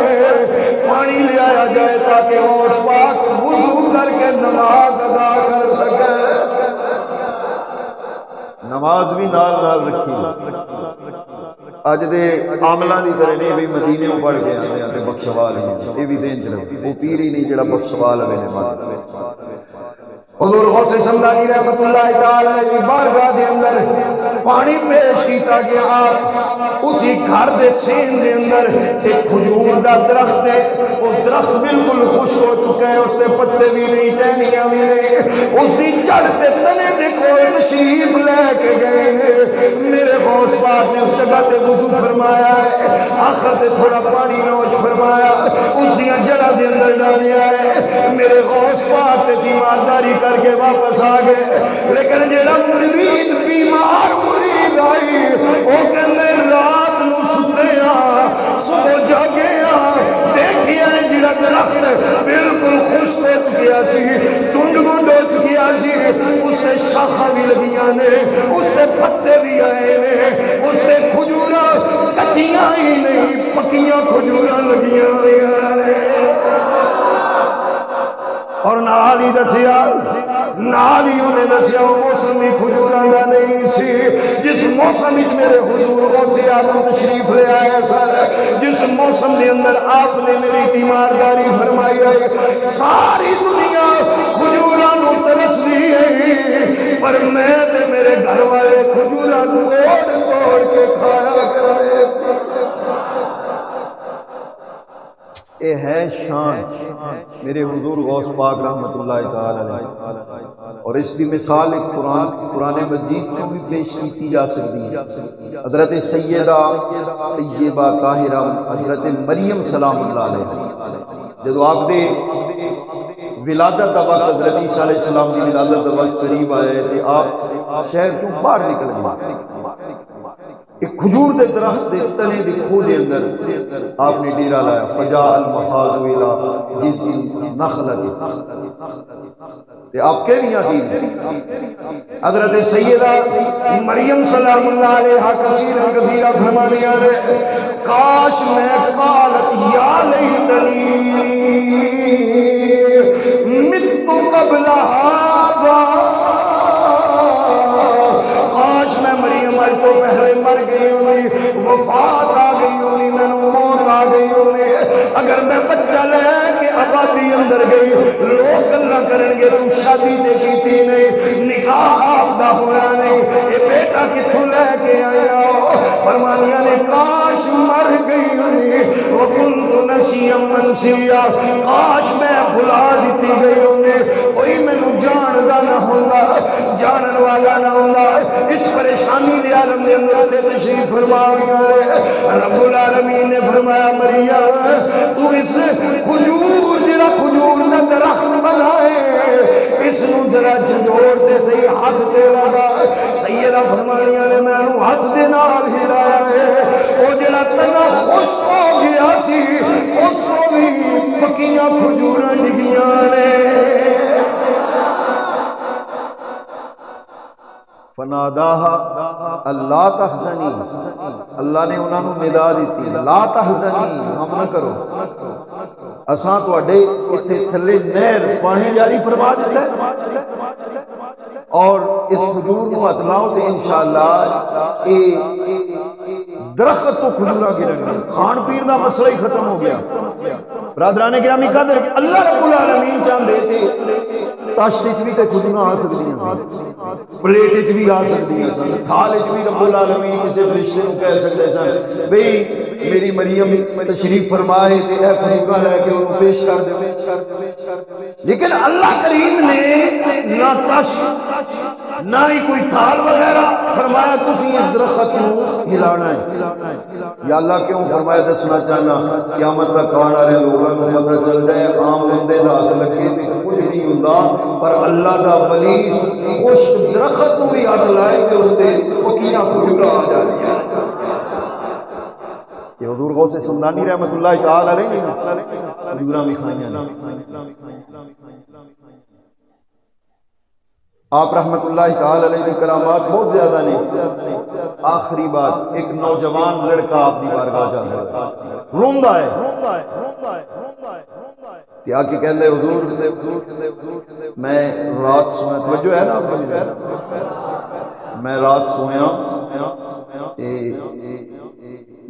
پانی لے آیا جائے تاکہ غوث پاک وضو کر کے نماز ادا کر سکے۔ نماز بھی نال نال رکھی، اج دے عاملاں دی طرح نہیں بھی مدینے میں پڑھ کے آندے تے بخشوا لیں، یہ بھی دین چ وہ پیر ہی نہیں جڑا بخشوا لوے نے مات۔ حضور غوث سمدانی رحمت اللہ تعالی کی بارگاہ دے اندر پانی پیش کیتا گیا، اسی گھر دے سین دے اندر ایک کھجور دا درخت ہے، اس درخت بالکل خشک ہو چکا ہے، اس دے پتے بھی نہیں، ٹہنیاں بھی نہیں، اس دی جڑ تے تنے دے کول تشریف لے کے گئے ہیں، میرے غوث پاک نے اس جگہ تے وضو فرمایا ہے، آخر تے تھوڑا پانی نوش فرمایا، اس دیاں جڑاں دے اندر ڈالیا ہے، میرے غوث پاک تے تیمارداری کر کے واپس آ گئے، لیکن جڑا مرید بیمار مرید آئی وہ کہنے رات نو ستے صبح جاگے دیکھیا جڑا درخت بالکل خشک ہو چکیا سی، سنڈ گنڈ ہو چکیا سی، اس سے شاخاں بھی لگیاں نے، اس سے پتے بھی آئے نے، اس سے کھجوراں کچیاں ہی نہیں پکیاں کھجوراں لگیاں ہوئیاں نے، اور نال ہی دسیا، نال ہی انہیں دسیا وہ موسم بھی کھجوراں دا نہیں سی، جس موسم وچ میرے حضور غوث اعظم تشریف لے آئے سر، جس موسم دے اندر آپ نے میری تیمارداری فرمائی ہے، ساری دنیا کھجوراں نو ترسدی ہے، پر میں تے میرے گھر والے کھجوراں توڑ توڑ کے کھایا کرتے سی۔ اے ہے شان میرے حضور غوث پاک رحمت اللہ تعالی علیہ، اور اس کی مثال ایک قرآن مجید کو بھی پیش کی جا سکتی ہے۔ حضرت سیدہ طیبہ طاہرہ حضرت مریم سلام اللہ علیہ، جب آپ دے ولادت دا وقت حضرت عیسیٰ علیہ السلام کی ولادت دا وقت قریب آئے تھے، آپ شہر چوں باہر نکل گئے، ایک کھجور دے درخت دے تنے دے کھو دے اندر آپ نے ڈیرا لایا، فجاء المخاض الى جذع النخلۃ، تے آپ کہنیاں تھی حضرت سیدہ مریم سلام اللہ علیہ کثیرا کثیرا فرمانیاں نے، کاش میں قالت یا لیتنی مت قبل ھذا، کاش میں مریم آج تو پہلے مر گئی ہونی، وفات آ گئی ہونی، میں موت آ گئی ہونی، اگر میں بچہ لے کے آبادی اندر گئی لوگ گلا کریں گے تو شادی تے کیتی نہیں، نکاح آپ دا ہوا نہیں، یہ بیٹا کتوں لے کے آیا، فرمانیاں نے کاش مر گئی ہونی، وکنت نسیا منسیا، کاش میں بھلا دیتی گئی ہونی، کوئی مینوں جان دا نہ ہوندا، جانن والا نہ ہوندا، عالم کے اندر تشریف فرما گیا۔ رب العالمین نے فرمایا مریم تو اس کھجور جڑا کھجور کا درخت بنائے اس نو ذرا جھنجھوڑ دے صحیح ہاتھ تے لگا۔ سیدہ فرمانیاں نے میں نو ہاتھ دے نال ہلایا ہے، وہ جڑا تنا خشک ہو گیا سی اس کو بھی پکیاں کھجوراں ڈگیاں نے۔ فناداها اللہ تحزنی، اللہ نے انہوں نے ندا دیتی لا تحزنی، ہم نہ کرو، اساں تواڈے اتھے تھلے نہر پانی جاری فرما دیتا ہے اور اس کھجور نو ہتھ لاؤ تے انشاءاللہ اے درخت تو کھجوراں گرن گے، کھان پین دا مسئلہ ہی ختم ہو گیا۔ برادران گرامی قدر اللہ رب العالمین چاہندے تے تاشت وچ بھی تے کھجوراں آ سکدیاں، پلیٹ وچ بھی آ سکدیاں سن، تھال وچ بھی رب العالمین کسی فرشتے نو کہہ سکدے سن بھئی میری مریم تشریف فرمائے تے اے کھجوراں لے کے انہوں پیش کر دے، لیکن اللہ کریم نے نہ تاشت نہ ہی کوئی تھال وغیرہ فرمایا تسی اس درخت نو ہلانا ہے۔ یا اللہ کیوں فرمایا دسنا چاہنا قیامت تک آنے والے لوگوں کو پتہ چل جائے عام بندے دا ہاتھ لگے تے کچھ نہیں ہوندا، پر اللہ دا ولی خشک درخت نو بھی ہاتھ لائے کہ اس تے پکیاں کھجوراں آ جائیں۔ یہ حضور غوث سمدانی رحمت اللہ تعالی علیہ نے کھجوراں بھی کھائیاں نے۔ آپ رحمت اللہ تعالی علیہ کی کرامات بہت زیادہ نے۔ آخری بات، ایک نوجوان لڑکا آپ کی بارگاہ جاتا ہے، روندا ہے تے آ کے کہندا ہے حضور میں رات سویا، توجہ ہے نا آپ کو، میں رات سویا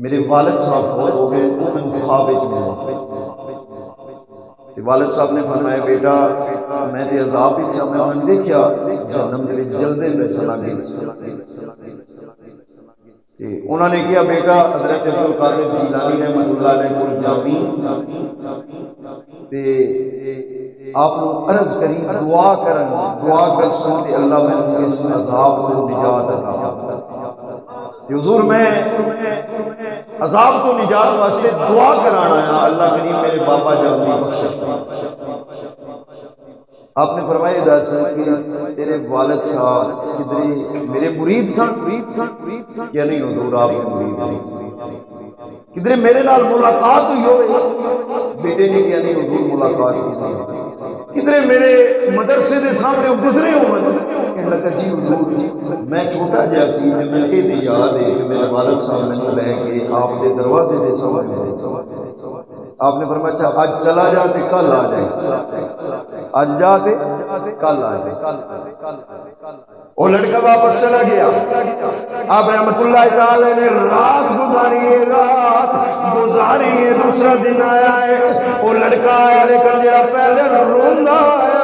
میرے والد صاحب فوت ہو گئے، وہ میں خواب وچ ملے۔ والد صاحب نے فرمایا بیٹا میں تے عذاب وچ میں انہوں نے دیکھیا جہنم دے وچ جلدے پے سن اگے، تے انہوں نے کہا بیٹا حضرت عبدالقادر جیلانی رحمۃ اللہ علیہ کول جاویں تے آپ کو عرض کری دعا کر سن تے اللہ میں اس عذاب کو نجات عطا فرمائے۔ تے حضور میں عذاب کو نجات واسطے دعا کرانا ہے، اللہ کریم میرے بابا جان کی بخشش۔ آپ نے فرمایا دس کہ تیرے والد صاحب کدھر میرے مرید سن؟ کیا نہیں حضور آپ کے مرید ہیں، کدھر میرے نال ملاقات ہوئی ہوئے؟ بیٹے نے کیا نہیں حضور ملاقات ہوئی، کدھر میرے مدرسے دے سامنے گزرے ہوئے؟ کہنے لگا جی حضور میں چھوٹا جہا سی میں یہ یاد ہے کہ میرے والد صاحب نے لے کے آپ کے دروازے دے سامنے، آپ نے فرمایا اچھا آج چلا جا تے کل آ جائے، آج جا تے کل آ جائے۔ وہ لڑکا واپس چلا گیا۔ آپ رحمت اللہ تعالی نے رات گزاری ہے، دوسرا دن آیا ہے، وہ لڑکا آیا لیکن جڑا پہلے روندا ہے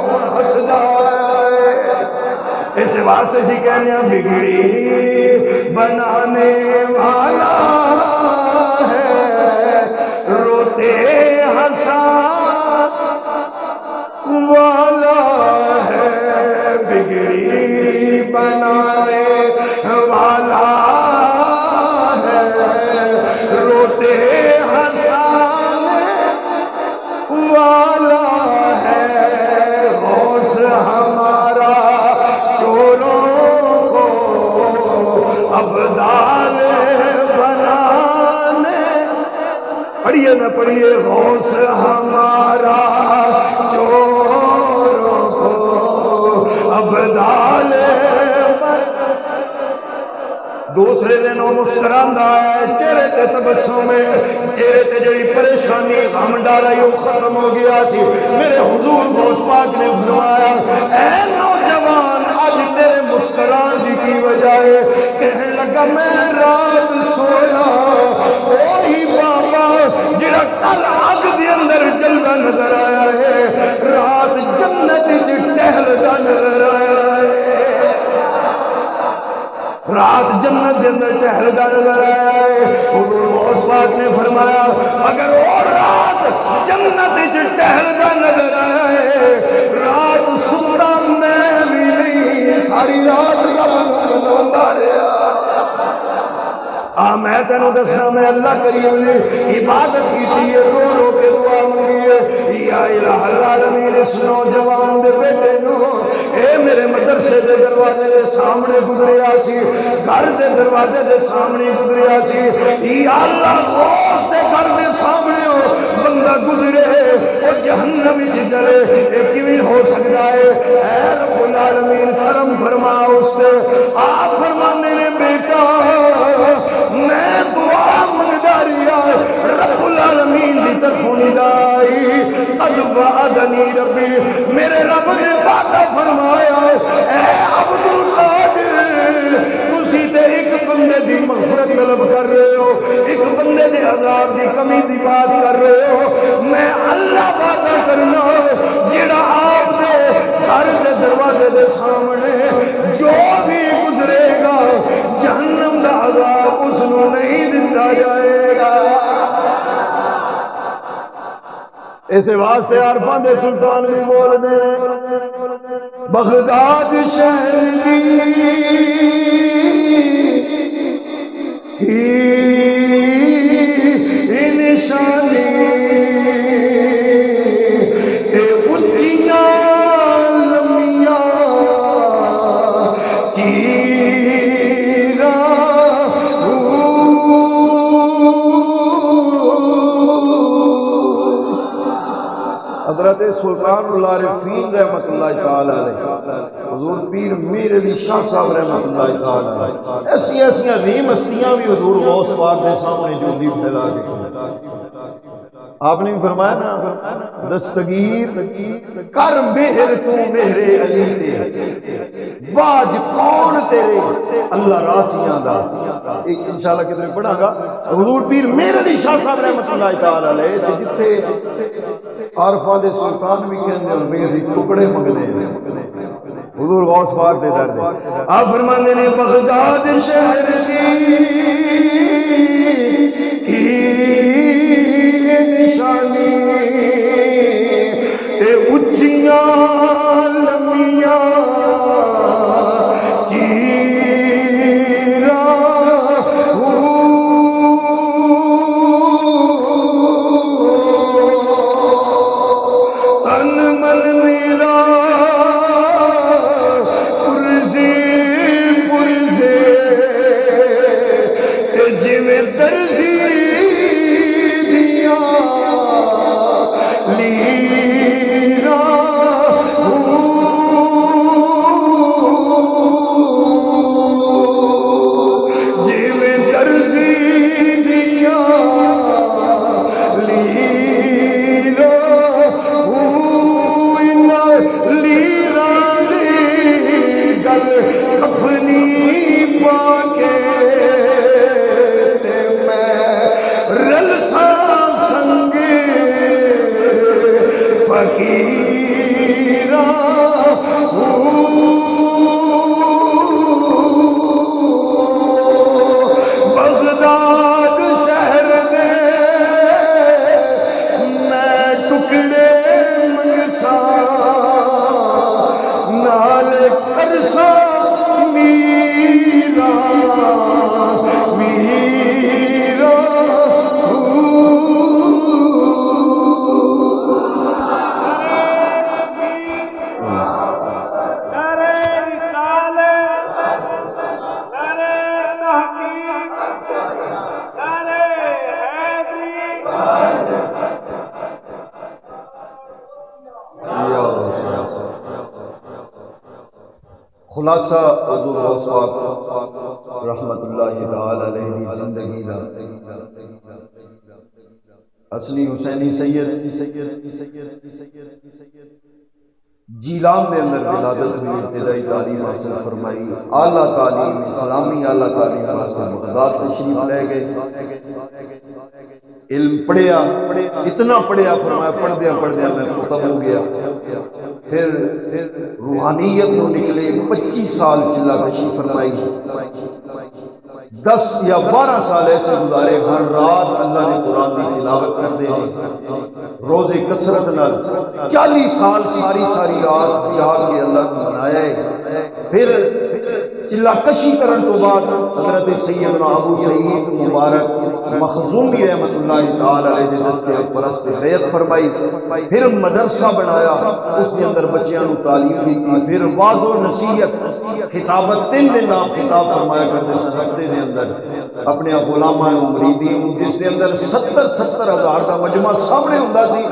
ہن ہسدا ہے۔ اس واسطے سی کہنے بگڑی بنانے والا ہے، روتے ہنسانے والا ہے، بگڑی بنانے والا ہے، روتے ہنسانے والا ہے، غوث ہمارا چوروں کو ابدال بنانے، پڑھیے نہ پڑھیے، غوث ہمارا چوروں کو ابدال دوسرے دن وہ مسکراندا ہے، چہرے تے تبسم میں، چہرے تے جڑی پریشانی غم ڈالا وہ ختم ہو گیا سی۔ میرے حضور غوث پاک نے فرمایا اے نوجوان آج تیرے مسکران کی وجہ ہے، کہنے لگا میں رات سویا وہی بابا جڑا کل آگ دے اندر جلدا نظر آیا ہے، رات جنت وچ ٹہلدا نظر آیا ہے، رات جنت کے اندر ٹہلدا نظر آیا ہے۔ حضور غوث پاک نے فرمایا اگر وہ رات جنت وچ ٹہلدا نظر آیا ہے، رات ستا میں بھی نہیں، ساری رات رب کو مناوندا رہیا۔ تینوں دسنا میں اللہ کریم نے عبادت کی ہے، رو رو کے دعا منگی ہے، یا الہ العالمین اس نوجوان دے بیٹے نو اے میرے مدرسے دے دروازے دے سامنے گزریا سی، گھر دے دروازے دے سامنے گزریا سی، یا اللہ غوث دے گھر دے سامنے ہو بندہ گزرے وہ جہنم وچ جلے، اے کیویں ہو سکتا ہے؟ اے رب العالمین کرم فرما اس سے۔ آپ فرمانے نے بیٹا میں دعا منگدا رہیا رب العالمین دی طرفوں ندائی قد وعدنی ربی، میرے رب نے وعدہ فرمایا اے عبد القادر تسی تے ایک بندے دی مغفرت طلب کر رہے ہو، ایک بندے دے عذاب دی کمی دی بات کر رہے ہو، میں اللہ وعدہ کرنا جیڑا آپ دے گھر دے دروازے دے سامنے جو بھی گزرے گا جہنم دا عذاب اس نو نہیں دتا جائے گا۔ اسے واسطے عارفان دے سلطان بھی بول دے بغداد شہر دی نشانی اے اچھیاں لمیاں کی حضرت سلطان العارفین رحمت اللہ تعالی علیہ حضور پیر میر علی شاہ صاحب رحمت اللہ تعالی علیہ ایسی ایسی عظیم ہستیاں بھی حضور غوث پاک کے سامنے جو بھی پھیلا کے آپ نے بھی فرمایا نا دستگیر کر مہر تو مہر علی دے باج کون تیرے اللہ راسیاں دا انشاءاللہ کتنے پڑھا گا حضور پیر میر علی شاہ صاحب رحمت اللہ تعالی علیہ جتھے عارفاں دے سلطان بھی کہندے اور میری ٹکڑے منگدے حضور غوث پاک دے در دے آپ فرماندے نے بغداد شہر کی نشانی اے اچھیاں لمیاں خلاصہ حضور غوث پاک رحمت اللہ تعالی علیہ دی زندگی دا اصلی حسینی سید جیلان دے اندر ولادت ہوئی، ابتدائی تعلیم حاصل فرمائی، اعلیٰ تعلیم اسلامی اعلیٰ تعلیم حاصل بغداد تشریف لے گئے، علم پڑھیا، اتنا پڑھیا فرمایا پڑھ دیا میں ختم ہو گیا۔ پھر روحانیت نو نکلے 25 سال چلا کشی فرمائی، 10 یا 12 سال ایسے گزارے، ہر رات اللہ نے قرآن کی تلاوت کرتے ہیں، روزے کثرت نال 40 سال ساری رات جاگ کے اللہ کو منایا ہے۔ پھر چلا کشی کرن تو بعد حضرت سیدنا ابو سعید مبارک مخزومی رحمت اللہ تعالی علیہ نے دستے پرست بیعت فرمائی، پھر مدرسہ بنایا، اس کے اندر بچیاں نو تعلیم دی، پھر واعظ و نصیحت خطابت 3 دن آپ خطاب فرمایا کرتے سن ہفتے دے اندر اپنے غلاماں مریدین، جس دے اندر 70 ہزار دا مجمع سامنے ہوندا سی،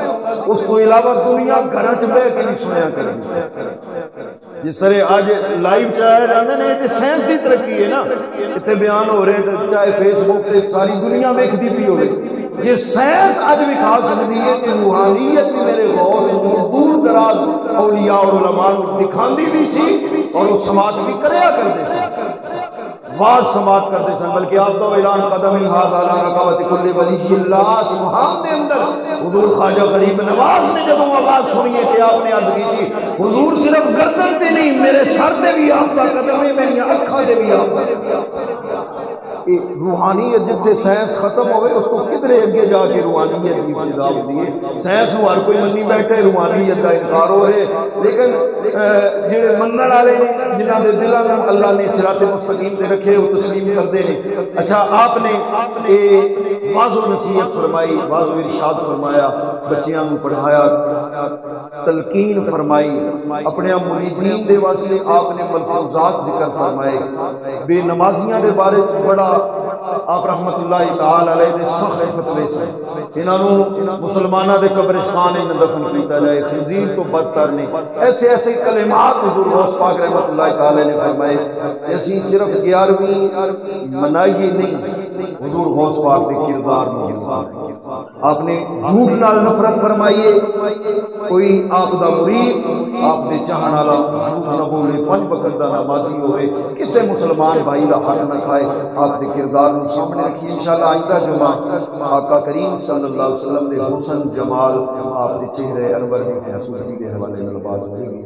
اس کو علاوہ دنیا گھر چ بیٹھ کے نہیں سنیا کرتی۔ جس طرح آج لائیو چلایا جاندے نے، تے سائنس دی ترقی ہے نا، اتنے بیان ہو رہے ہیں، چاہے فیس بک تے ساری دنیا ویکھدی پئی ہوے، یہ سائنس اج وکھا سکتی ہے کہ روحانیت بھی میرے غوث دور دراز اولیاء اور علماء نو دکھاندی بھی سی اور وہ سماعت بھی کریا کرتے سی، واز سماعت کرتے سن، بلکہ آپ تو اعلان قدمی ہاتھ اعلی رکعت کل ولی اللہ سبحان دے اندر حضور خواجہ غریب نواز نے جب آواز سنی ہے کہ آپ نے عرض کی تھی حضور صرف گردن تے نہیں میرے سر تے بھی آپ کا قدم ہے، میری اکھاں تے بھی آپ کا۔ روحانیت جتنے سائنس ختم ہوئے اس کو کدھر اگے جا کے روحانیت کی ابتدا ہوتی ہے۔ سائنس نو ہر کوئی منی بیٹھے، روحانیت کا انکار ہو رہے، لیکن جڑے منن والے نے جنہاں دے دلاں نوں اللہ نے صراط مستقیم تے رکھے وہ تسلیم کردے نے۔ اچھا آپ نے واعظ و نصیحت فرمائی، واعظ و ارشاد فرمایا، بچیاں نوں پڑھایا، تلقین فرمائی، اپنے مریدین دے واسطے آپ نے ملفوظات ذکر فرمائے، بے نمازیاں دے بارے بڑا آپ رحمت اللہ تعالی علیہ نے سخت فتوے سے انہاں نوں مسلماناں دے قبرستان میں دفن کیتا جائے، خنزیر تو بدتر نے، ایسے کلمات حضور غوث پاک رحمت اللہ تعالی نے فرمائے۔ اسی صرف 11ویں منائی نہیں، حضور غوث پاک کے کردار میں آپ نے جھوٹ نال نفرت فرمائیے، کوئی آپ دا مرید آپ نے چاہن والا جھوٹ نہ بولے، 5 وقت دا نمازی ہوئے، کسے مسلمان بھائی دا حق نہ کھائے، آپ دے کردار کو سامنے رکھیے۔ انشاءاللہ آئندہ جمعہ آقا کریم صلی اللہ علیہ وسلم دے حسن جمال، آپ دے چہرے انور دی خوبصورتی دے حوالے نال بات ہوئے گی۔